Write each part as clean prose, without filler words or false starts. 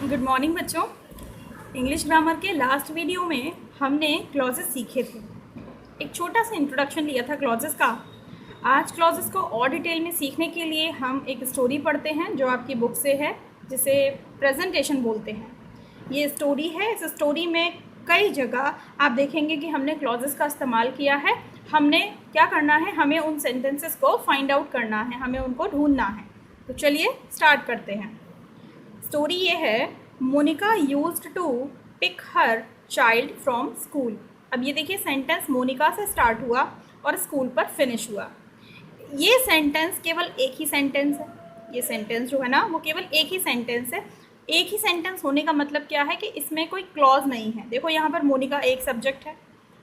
Good morning बच्चों। English grammar के last video में हमने क्लॉजेस सीखे थे। एक छोटा सा इंट्रोडक्शन लिया था क्लॉजेस का। आज क्लॉजेस को और डिटेल में सीखने के लिए हम एक स्टोरी पढ़ते हैं जो आपकी बुक से है, जिसे प्रेजेंटेशन बोलते हैं। ये स्टोरी है। इस स्टोरी में कई जगह आप देखेंगे कि हमने क्लॉजेस का इस्तेमाल किया है। हमने क्या करना है, हमें उन सेंटेंसेस को फाइंड आउट करना है, हमें उनको ढूंढना है। तो चलिए स्टार्ट करते हैं। स्टोरी ये है, Monica used to pick her child from school. अब ये देखिए, सेंटेंस मोनिका से स्टार्ट हुआ और स्कूल पर फिनिश हुआ। ये सेंटेंस केवल एक ही सेंटेंस है। ये सेंटेंस जो है ना, वो केवल एक ही सेंटेंस है। एक ही सेंटेंस होने का मतलब क्या है कि इसमें कोई क्लॉज नहीं है। देखो यहाँ पर मोनिका एक सब्जेक्ट है,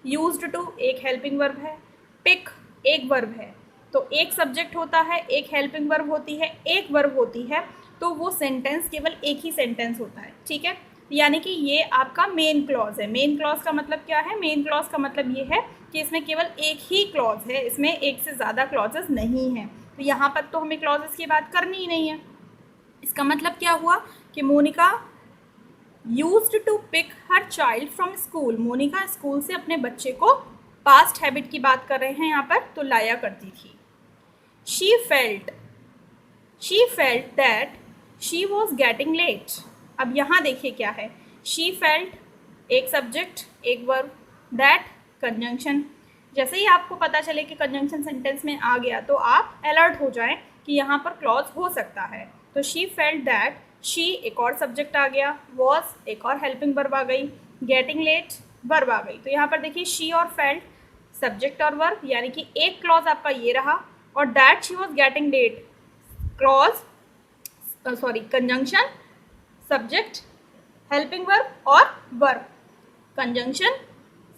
यूज्ड टू एक हेल्पिंग वर्ब है, पिक एक वर्ब है। तो एक सब्जेक्ट होता है, एक हेल्पिंग वर्ब होती है, एक वर्ब होती है, तो वो सेंटेंस केवल एक ही सेंटेंस होता है। ठीक है, यानी कि ये आपका मेन क्लॉज है। मेन क्लॉज का मतलब क्या है? मेन क्लॉज का मतलब ये है कि इसमें केवल एक ही क्लॉज है, इसमें एक से ज़्यादा क्लॉजेस नहीं हैं। तो यहाँ पर तो हमें क्लॉजेस की बात करनी ही नहीं है। इसका मतलब क्या हुआ कि Monica used to pick her child from school. Monica school से अपने बच्चे को, पास्ट हैबिट की बात कर रहे हैं यहाँ पर, तो लाया करती थी। She felt that she was getting late. अब यहाँ देखिए क्या है, शी फेल्ट एक सब्जेक्ट एक वर्ब, दैट कंजंक्शन। जैसे ही आपको पता चले कि कंजंक्शन सेंटेंस में आ गया तो आप अलर्ट हो जाएं कि यहाँ पर क्लॉज हो सकता है। तो शी फेल्ट दैट, शी एक और सब्जेक्ट आ गया, वॉज एक और हेल्पिंग वर्ब आ गई, गेटिंग लेट वर्ब आ गई। तो यहाँ पर देखिए, शी और फेल्ट सब्जेक्ट और वर्ब, यानी कि एक क्लॉज आपका ये रहा, और that she was getting late clause conjunction, subject, helping verb और verb. Conjunction,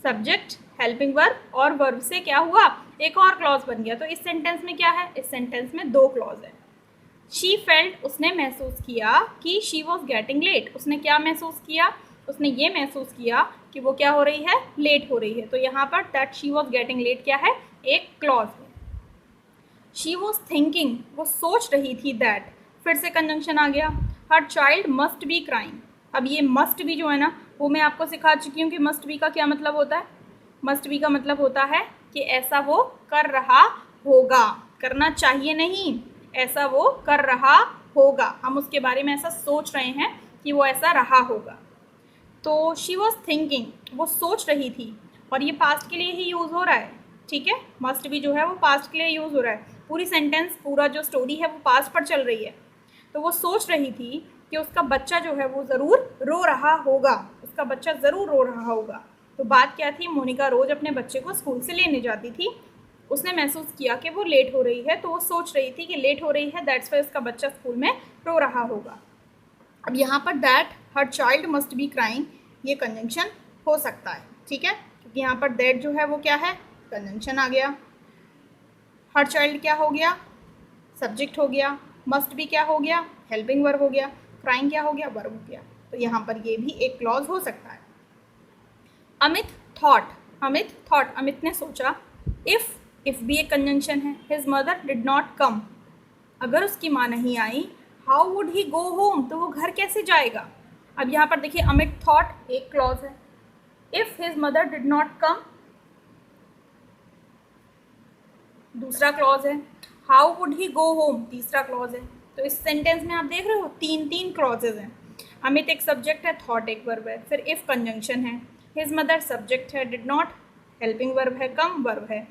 subject, helping verb और वर्ब से क्या हुआ, एक और क्लॉज बन गया। तो इस सेंटेंस में क्या है? इस सेंटेंस में दो क्लॉज है। शी फेल्ट, उसने महसूस किया कि शी वॉज गेटिंग लेट। उसने क्या महसूस किया? उसने ये महसूस किया कि वो क्या हो रही है, लेट हो रही है। तो यहाँ पर that she was getting late क्या है, एक क्लॉज है। शी वॉज थिंकिंग, वो सोच रही थी, दैट फिर से कंजंक्शन आ गया। Her child must be crying. अब ये मस्ट बी जो है ना, वो मैं आपको सिखा चुकी हूँ कि मस्ट बी का क्या मतलब होता है। मस्ट बी का मतलब होता है कि ऐसा वो कर रहा होगा, करना चाहिए नहीं, ऐसा वो कर रहा होगा। हम उसके बारे में ऐसा सोच रहे हैं कि वो ऐसा रहा होगा। तो शी वॉज थिंकिंग, वो सोच रही थी, और ये पास्ट के लिए ही यूज़ हो रहा है। ठीक है, मस्ट भी जो है वो पास्ट के लिए यूज़ हो रहा है। पूरी सेंटेंस, पूरा जो स्टोरी है वो पास्ट पर चल रही है। तो वो सोच रही थी कि उसका बच्चा जो है वो ज़रूर रो रहा होगा, उसका बच्चा ज़रूर रो रहा होगा। तो बात क्या थी, मोनिका रोज़ अपने बच्चे को स्कूल से लेने जाती थी। उसने महसूस किया कि वो लेट हो रही है, तो वो सोच रही थी कि लेट हो रही है, दैट्स वाई उसका बच्चा स्कूल में रो रहा होगा। अब यहाँ पर that her child must be crying, ये कंजंक्शन हो सकता है। ठीक है, क्योंकि यहाँ पर दैट जो है वो क्या है, कंजंक्शन आ गया। हर चाइल्ड क्या हो गया, सब्जेक्ट हो गया। मस्ट भी क्या हो गया, हेल्पिंग वर्ब हो गया। क्राइंग क्या हो गया, वर्ब हो गया। तो यहाँ पर ये भी एक क्लॉज हो सकता है। अमित ने सोचा, इफ भी एक कंजंक्शन है। His mother did not come, अगर उसकी माँ नहीं आई, how would he go home, तो वो घर कैसे जाएगा। अब यहाँ पर देखिए, अमित थॉट एक क्लॉज है, if his mother did not come दूसरा क्लॉज है, how would he go home तीसरा क्लॉज है। तो इस सेंटेंस में आप देख रहे हो तीन तीन क्लॉजेज हैं। अमित एक सब्जेक्ट है, थॉट एक वर्ब है, फिर इफ कंजंक्शन है, हिज मदर सब्जेक्ट है, डिड नॉट हेल्पिंग वर्ब है, कम वर्ब है।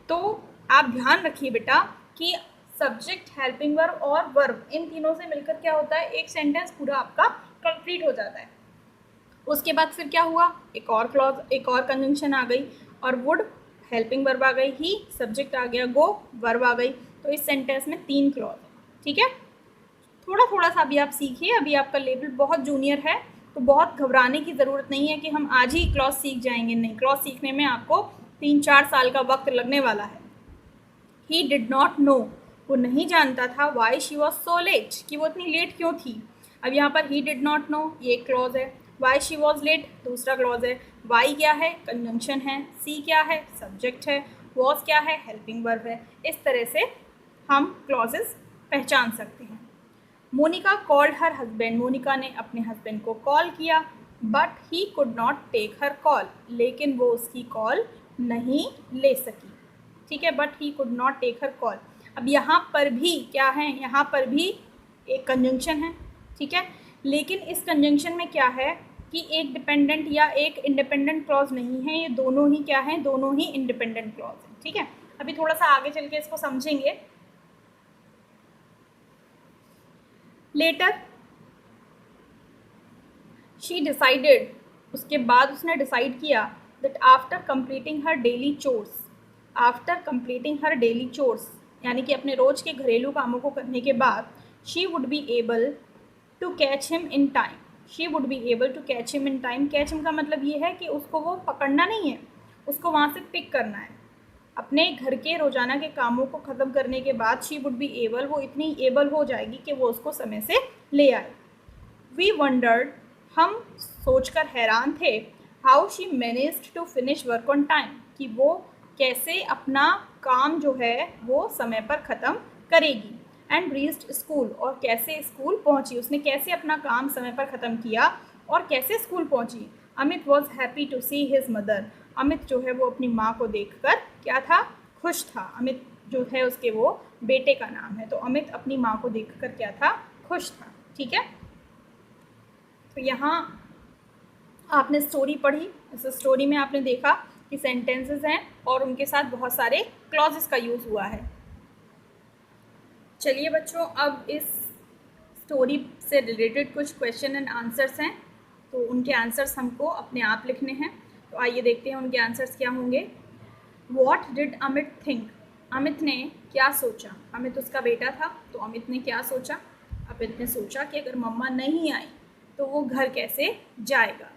तो आप ध्यान रखिए बेटा कि सब्जेक्ट, हेल्पिंग वर्ब और वर्ब, इन तीनों से मिलकर क्या होता है, एक सेंटेंस पूरा आपका कंप्लीट हो जाता है। उसके बाद फिर क्या हुआ, एक और क्लॉज, एक और कंजंक्शन आ गई, और वुड हेल्पिंग वर्ब आ गई, ही सब्जेक्ट आ गया, गो वर्ब आ गई। तो इस सेंटेंस में तीन क्लॉज है। ठीक है, थोड़ा थोड़ा सा अभी आप सीखिए, अभी आपका लेवल बहुत जूनियर है, तो बहुत घबराने की ज़रूरत नहीं है कि हम आज ही क्लॉज सीख जाएंगे। नहीं, क्लॉज सीखने में आपको 3-4 साल का वक्त लगने वाला है। ही डिड नॉट नो, वो नहीं जानता था, why she was so let, कि वो इतनी लेट क्यों थी। अब यहाँ पर ही डिड नॉट नो ये क्लॉज है, वाई शी वॉज लेट दूसरा क्लॉज है, वाई क्या है, कंजंक्शन है, सी क्या है, सब्जेक्ट है, वॉज क्या है, हेल्पिंग वर्ब है। इस तरह से हम क्लॉजेस पहचान सकते हैं। Monica called her husband, Monica ने अपने हस्बैंड को कॉल किया, but he could not take her call, लेकिन वो उसकी कॉल नहीं ले सकी। ठीक है, but he could not take her call. अब यहाँ पर भी क्या है, यहाँ पर भी एक कंजंक्शन है। ठीक है, लेकिन इस कंजंक्शन में क्या है कि एक डिपेंडेंट या एक इंडिपेंडेंट क्लॉज नहीं है, ये दोनों ही क्या हैं, दोनों ही इंडिपेंडेंट क्लॉज हैं। ठीक है, अभी थोड़ा सा आगे चल के इसको समझेंगे। लेटर शी डिसाइडेड, उसके बाद उसने डिसाइड किया that after completing her daily chores, after completing her daily chores यानी कि अपने रोज़ के घरेलू कामों को करने के बाद she would be able to catch him in time, she would be able to catch him in time. Catch him का मतलब ये है कि उसको वो पकड़ना नहीं है, उसको वहाँ से पिक करना है। अपने घर के रोज़ाना के कामों को ख़त्म करने के बाद शी वुड बी एबल, वो इतनी एबल हो जाएगी कि वो उसको समय से ले आए। वी वंडर्ड, हम सोचकर हैरान थे, how she managed to finish work on time, कि वो कैसे अपना काम जो है वो समय पर ख़त्म करेगी। एंड रीच्ड स्कूल, और कैसे स्कूल पहुंची, उसने कैसे अपना काम समय पर ख़त्म किया और कैसे स्कूल पहुंची। Amit was happy to see his mother, Amit जो है वो अपनी माँ को देखकर क्या था, खुश था। अमित जो है उसके वो बेटे का नाम है, तो अमित अपनी माँ को देखकर क्या था, खुश था। ठीक है, तो यहाँ आपने स्टोरी पढ़ी, इस स्टोरी में आपने देखा कि सेंटेंसेस हैं और उनके साथ बहुत सारे क्लॉजेस का यूज़ हुआ है। चलिए बच्चों, अब इस स्टोरी से रिलेटेड कुछ क्वेश्चन एंड आंसर्स हैं, तो उनके आंसर्स हमको अपने आप लिखने हैं। तो आइए देखते हैं उनके आंसर्स क्या होंगे। What did Amit think, Amit ने क्या सोचा। अमित उसका बेटा था, तो अमित ने क्या सोचा, अमित ने सोचा कि अगर मम्मा नहीं आई तो वो घर कैसे जाएगा।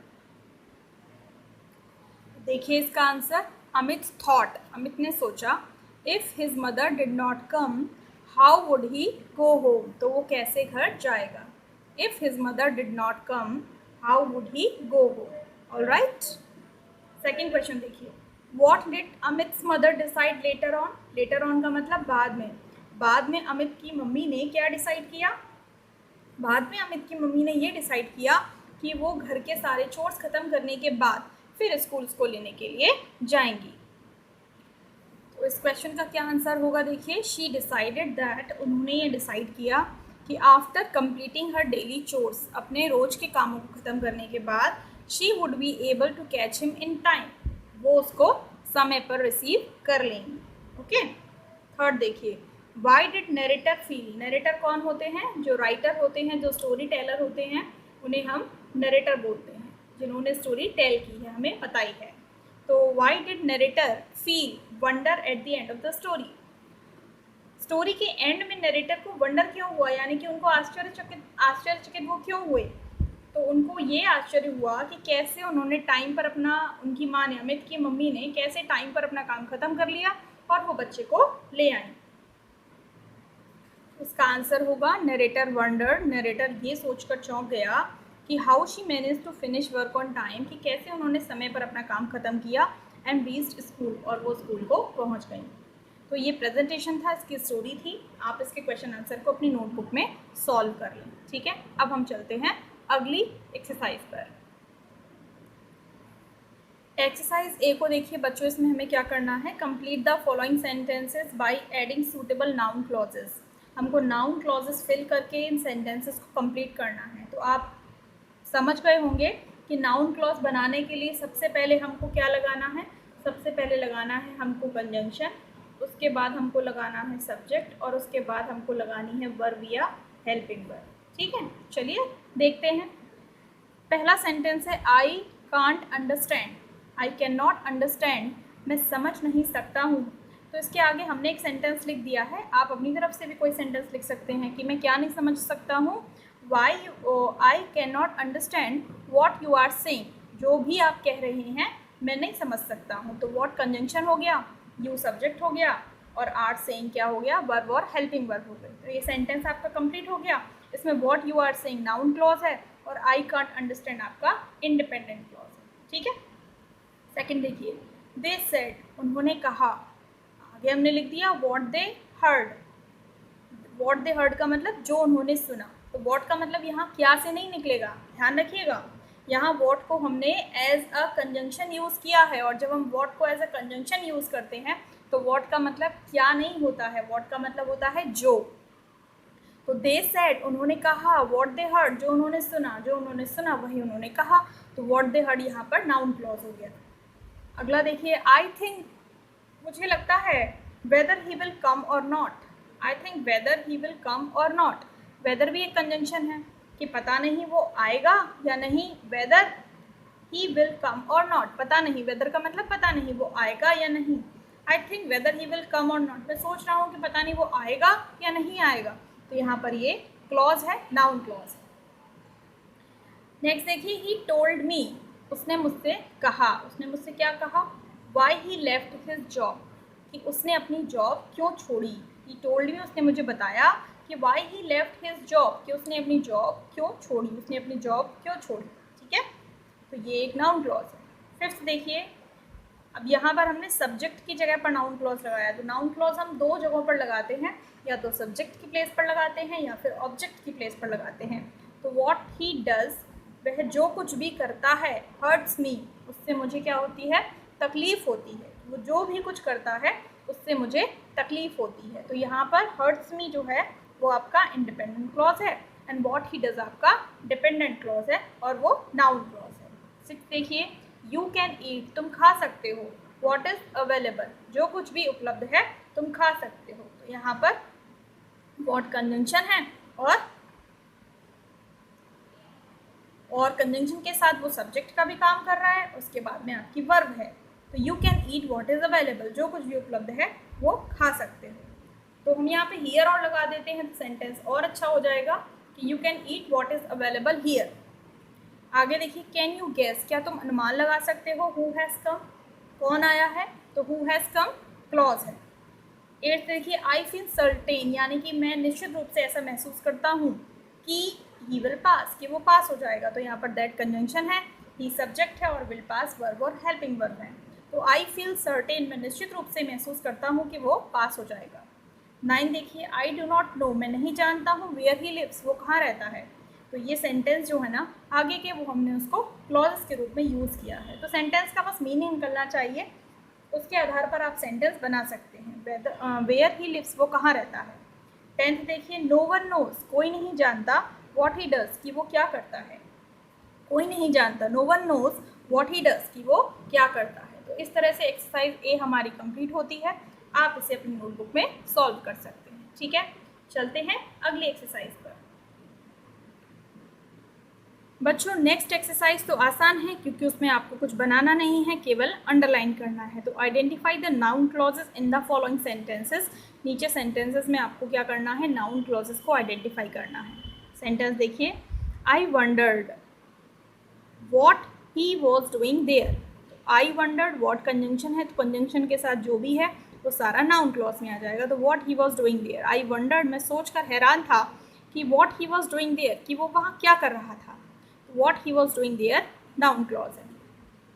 देखिए इसका आंसर, अमित थॉट, अमित ने सोचा, if his mother did not come how would he go home, तो वो कैसे घर जाएगा। If his mother did not come how would he go home. Alright, second question देखिए, what did Amit's mother decide later on, later on का मतलब बाद में, बाद में अमित की मम्मी ने क्या डिसाइड किया, बाद में अमित की मम्मी ने ये डिसाइड किया कि वो घर के सारे चोर्स ख़त्म करने के बाद फिर स्कूल्स को लेने के लिए जाएंगी। तो इस क्वेश्चन का क्या आंसर होगा, देखिए, शी डिसाइडेड दैट, उन्होंने ये डिसाइड किया कि after completing her daily chores, अपने रोज़ के कामों को ख़त्म करने के बाद she would be able to catch him in time, वो उसको समय पर रिसीव कर लेंगी। ओके, थर्ड देखिए, why did narrator feel, narrator कौन होते हैं, जो राइटर होते हैं, जो स्टोरी टेलर होते हैं, उन्हें हम नरेटर बोलते हैं, जिन्होंने स्टोरी टेल की है, हमें पता ही है। तो Y did narrator feel wonder at the end of the story, story के एंड में नरेटर को वंडर क्यों हुआ, यानी कि उनको आश्चर्यचकित वो क्यों हुए, तो उनको ये आश्चर्य हुआ कि कैसे उन्होंने टाइम पर अपना, उनकी माँ ने, अमित की मम्मी ने कैसे टाइम पर अपना काम ख़त्म कर लिया और वो बच्चे को ले आई। इसका आंसर होगा नरेटर वंडर, नरेटर ये सोचकर चौंक गया कि how she manage to finish work on time, कि कैसे उन्होंने समय पर अपना काम ख़त्म किया, एंड रीच्ड स्कूल, और वो स्कूल को पहुंच गई। तो ये प्रेजेंटेशन था, इसकी स्टोरी थी। आप इसके क्वेश्चन आंसर को अपनी नोटबुक में सॉल्व कर लें। ठीक है, अब हम चलते हैं अगली एक्सरसाइज पर। एक्सरसाइज ए को देखिए बच्चों, इसमें हमें क्या करना है, complete the following sentences by adding suitable noun clauses. हमको नाउन क्लॉजेस फिल करके इन सेंटेंसेस को कंप्लीट करना है। तो आप समझ गए होंगे कि नाउन क्लॉज बनाने के लिए सबसे पहले हमको क्या लगाना है, सबसे पहले लगाना है हमको कंजंक्शन, उसके बाद हमको लगाना है सब्जेक्ट, और उसके बाद हमको लगानी है वर्ब या हेल्पिंग वर्ब। ठीक है, चलिए देखते हैं। पहला सेंटेंस है, आई can't understand, I can not understand, मैं समझ नहीं सकता हूँ। तो इसके आगे हमने एक सेंटेंस लिख दिया है, आप अपनी तरफ से भी कोई सेंटेंस लिख सकते हैं कि मैं क्या नहीं समझ सकता हूँ, why I can not understand what you are saying, जो भी आप कह रहे हैं मैं नहीं समझ सकता हूँ। तो वॉट कंजंक्शन हो गया, यू सब्जेक्ट हो गया, और आर सेइंग क्या हो गया, वर्ब और हेल्पिंग वर्ब हो गई। तो ये सेंटेंस आपका कंप्लीट हो गया। इसमें what you are saying noun clause है और आई कांट अंडरस्टैंड आपका इंडिपेंडेंट क्लॉज है। ठीक है, सेकंड देखिए, दे सेड, उन्होंने कहा, आगे हमने लिख दिया what they heard, what they heard का मतलब जो उन्होंने सुना, तो वॉट का मतलब यहाँ क्या से नहीं निकलेगा, ध्यान रखिएगा। यहाँ वॉट को हमने एज अ कंजंक्शन यूज़ किया है, और जब हम वॉट को एज अ कंजंक्शन यूज़ करते हैं तो वॉट का मतलब क्या नहीं होता है, वॉट का मतलब होता है जो। तो दे सेड, उन्होंने कहा, वॉट दे हर्ड, जो उन्होंने सुना वही उन्होंने कहा। तो वॉट दे हर्ड यहाँ पर नाउन क्लॉज हो गया। अगला देखिए, आई थिंक, मुझे लगता है, वेदर ही विल कम और not. I think whether he will come और नॉट, वेदर भी एक कंजंक्शन है कि पता नहीं वो आएगा या नहीं, वेदर ही विल कम और नॉट, पता नहीं, वेदर का मतलब पता नहीं वो आएगा या नहीं। I think whether he will come और नॉट, मैं सोच रहा हूँ कि पता नहीं वो आएगा या नहीं आएगा। तो यहाँ पर ये क्लॉज है, नाउन क्लॉज है। नेक्स्ट देखिए, ही टोल्ड मी, उसने मुझसे कहा, उसने मुझसे क्या कहा, why he left his job, कि उसने अपनी जॉब क्यों छोड़ी। ही टोल्ड मी, उसने मुझे बताया कि why he left his job, कि उसने अपनी जॉब क्यों छोड़ी, उसने अपनी जॉब क्यों छोड़ी। ठीक है, तो ये एक नाउन क्लॉज है। फिफ्थ देखिए, अब यहाँ पर हमने सब्जेक्ट की जगह पर नाउन क्लॉज लगाया। तो नाउन क्लॉज हम दो जगहों पर लगाते हैं, या तो सब्जेक्ट की प्लेस पर लगाते हैं या फिर ऑब्जेक्ट की प्लेस पर लगाते हैं। तो वॉट ही डज, वह जो कुछ भी करता है, हर्ट्स मी, उससे मुझे क्या होती है, तकलीफ़ होती है। वो जो भी कुछ करता है उससे मुझे तकलीफ़ होती है। तो यहाँ पर हर्ट्स मी जो है वो आपका इंडिपेंडेंट क्लॉज है, एंड वॉट ही डज आपका डिपेंडेंट क्लॉज है, और वो नाउन क्लॉज है। सिक्स देखिए, यू कैन ईट, तुम खा सकते हो। वॉट इज़ अवेलेबल, जो कुछ भी उपलब्ध है तुम खा सकते हो। तो यहाँ पर वॉट कंजंक्शन है, और कंजंक्शन के साथ वो सब्जेक्ट का भी काम कर रहा है, उसके बाद में आपकी वर्ब है। तो you can eat what is available, जो कुछ भी उपलब्ध है वो खा सकते हो। तो हम यहाँ पे हियर और लगा देते हैं, तो सेंटेंस और अच्छा हो जाएगा कि you can eat what is available here. आगे देखिए, कैन यू गेस, क्या तुम अनुमान लगा सकते हो, हु हैज़ कम, कौन आया है, तो हु हैज़ कम क्लॉज है। एट्थ देखिए, आई फील सर्टेन, यानी कि मैं निश्चित रूप से ऐसा महसूस करता हूँ कि ही विल पास, कि वो पास हो जाएगा। तो यहाँ पर दैट कंजंक्शन है, ही सब्जेक्ट है और विल पास वर्ब और हेल्पिंग वर्ब है। तो आई फील सर्टेन, मैं निश्चित रूप से महसूस करता हूँ कि वो पास हो जाएगा। 9 देखिए, आई डू नॉट नो, मैं नहीं जानता हूँ, वेयर ही लिव्स, वो कहाँ रहता है। तो ये सेंटेंस जो है ना आगे के, वो हमने उसको क्लॉज के रूप में यूज़ किया है। तो सेंटेंस का बस मीनिंग निकलना चाहिए, उसके आधार पर आप सेंटेंस बना सकते हैं। वेयर ही लिव्स, वो कहाँ रहता है। 10th देखिए, नो वन नोज, कोई नहीं जानता, व्हाट ही डज, कि वो क्या करता है। कोई नहीं जानता, no one knows what he does, कि वो क्या करता है। तो इस तरह से एक्सरसाइज ए हमारी कंप्लीट होती है। आप इसे अपनी नोटबुक में सॉल्व कर सकते हैं। ठीक है, चलते हैं अगली एक्सरसाइज पर। बच्चों, नेक्स्ट एक्सरसाइज तो आसान है क्योंकि उसमें आपको कुछ बनाना नहीं है, केवल अंडरलाइन करना है। तो identify the noun clauses in the following sentences, नीचे सेंटेंसेस में आपको क्या करना है, नाउन क्लॉजेस को आइडेंटिफाई करना है। सेंटेंस देखिए, I wondered what he was doing there. I wondered, what conjunction है, तो कंजंक्शन के साथ जो भी है वो सारा नाउन क्लॉज में आ जाएगा। तो what he was doing there, I wondered, मैं सोच कर हैरान था कि what he was doing there, कि वो वहाँ क्या कर रहा था। What he was doing there, noun clause है।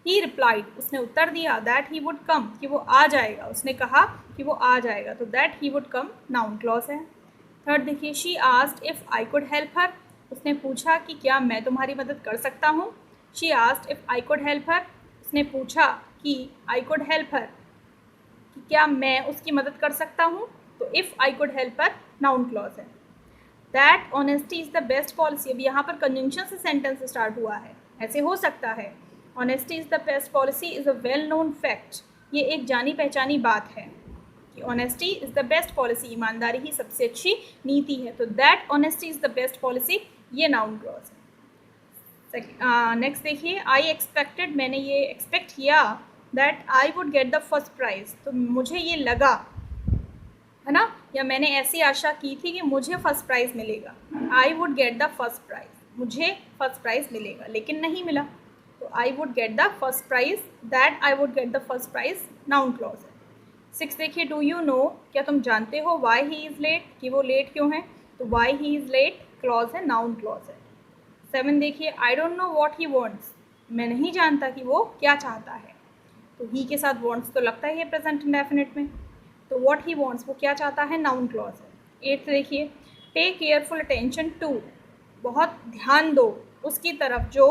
He replied, उसने उत्तर दिया, that he would come, कि वो आ जाएगा, उसने कहा कि वो आ जाएगा। तो that he would come, noun clause है। थर्ड देखिए, she asked if I could help her, उसने पूछा कि क्या मैं तुम्हारी मदद कर सकता हूँ। She asked if I could help her, उसने पूछा कि I could help her, कि क्या मैं उसकी मदद कर सकता हूँ। तो if I could help her, noun clause है। That honesty is the best policy, अब यहाँ पर कंजंक्शन से सेंटेंस स्टार्ट हुआ है, ऐसे हो सकता है। Honesty is the best policy is a well known fact, ये एक जानी पहचानी बात है कि honesty is the best policy, ईमानदारी ही सबसे अच्छी नीति है। तो that honesty is the best policy, ये नाउन क्लॉज है। नेक्स्ट देखिए, आई एक्सपेक्टेड, मैंने ये एक्सपेक्ट किया, that I would get the first prize, तो मुझे ये लगा, है ना, या मैंने ऐसी आशा की थी कि मुझे फर्स्ट प्राइज़ मिलेगा। I would get the first prize, मुझे फर्स्ट प्राइज़ मिलेगा, लेकिन नहीं मिला। तो I would get the first prize, that I would get the first prize, noun clause है। 6 देखिए, डू यू नो, क्या तुम जानते हो, वाई ही इज़ लेट, कि वो लेट क्यों है। तो why he is late clause है, नाउन क्लॉज है। 7 देखिए, I don't know what he wants, मैं नहीं जानता कि वो क्या चाहता है। तो ही के साथ वांट्स तो लगता ही है प्रेजेंट इंडेफिनिट में। तो व्हाट ही वांट्स, वो क्या चाहता है, नाउन क्लॉज है। 8th देखिए, पे केयरफुल अटेंशन टू, बहुत ध्यान दो उसकी तरफ जो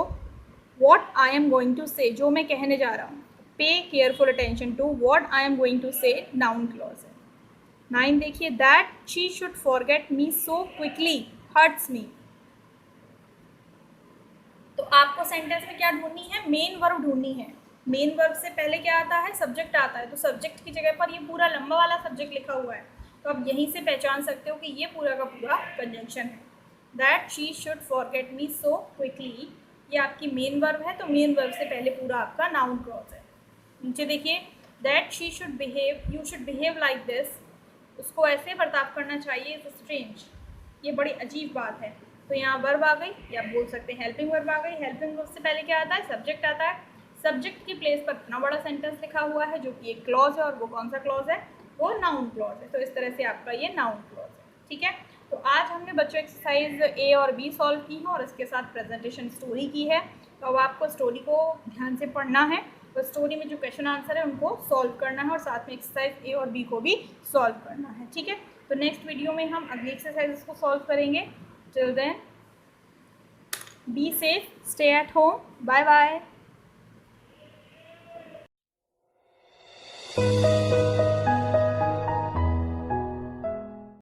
what I am going to say, जो मैं कहने जा रहा हूँ। Pay careful attention to what I am going to say, noun clause है। 9 देखिए, that she should forget me so quickly hurts me. तो आपको सेंटेंस में क्या ढूंढनी है, मेन वर्ब ढूंढनी है। मेन वर्ब से पहले क्या आता है, सब्जेक्ट आता है, तो सब्जेक्ट की जगह पर ये पूरा लंबा वाला सब्जेक्ट लिखा हुआ है, तो आप यहीं से पहचान सकते हो कि ये पूरा का पूरा कंजंक्शन है। That she should forget me so quickly, ये आपकी मेन वर्ब है, तो मेन वर्ब से पहले पूरा आपका नाउन क्लॉज है। नीचे देखिए, that she should behave, you should behave like this, उसको ऐसे बर्ताव करना चाहिए, इज स्ट्रेंज, ये बड़ी अजीब बात है। तो यहाँ वर्ब आ गई, या बोल सकते हैं हेल्पिंग वर्ब आ गई। हेल्पिंग वर्ब से पहले क्या आता है, सब्जेक्ट आता है। सब्जेक्ट की प्लेस पर इतना बड़ा सेंटेंस लिखा हुआ है जो कि एक क्लॉज है, और वो कौन सा क्लॉज है, वो नाउन क्लॉज है। तो इस तरह से आपका ये नाउन क्लॉज है। ठीक है, तो आज हमने बच्चों एक्सरसाइज ए और बी सॉल्व की है और इसके साथ प्रेजेंटेशन स्टोरी की है। तो अब आपको स्टोरी को ध्यान से पढ़ना है, तो स्टोरी में जो क्वेश्चन आंसर है उनको सॉल्व करना है, और साथ में एक्सरसाइज ए और बी को भी सॉल्व करना है। ठीक है, तो नेक्स्ट वीडियो में हम अगली एक्सरसाइज को सॉल्व करेंगे। Till then, be safe, stay at home, bye bye.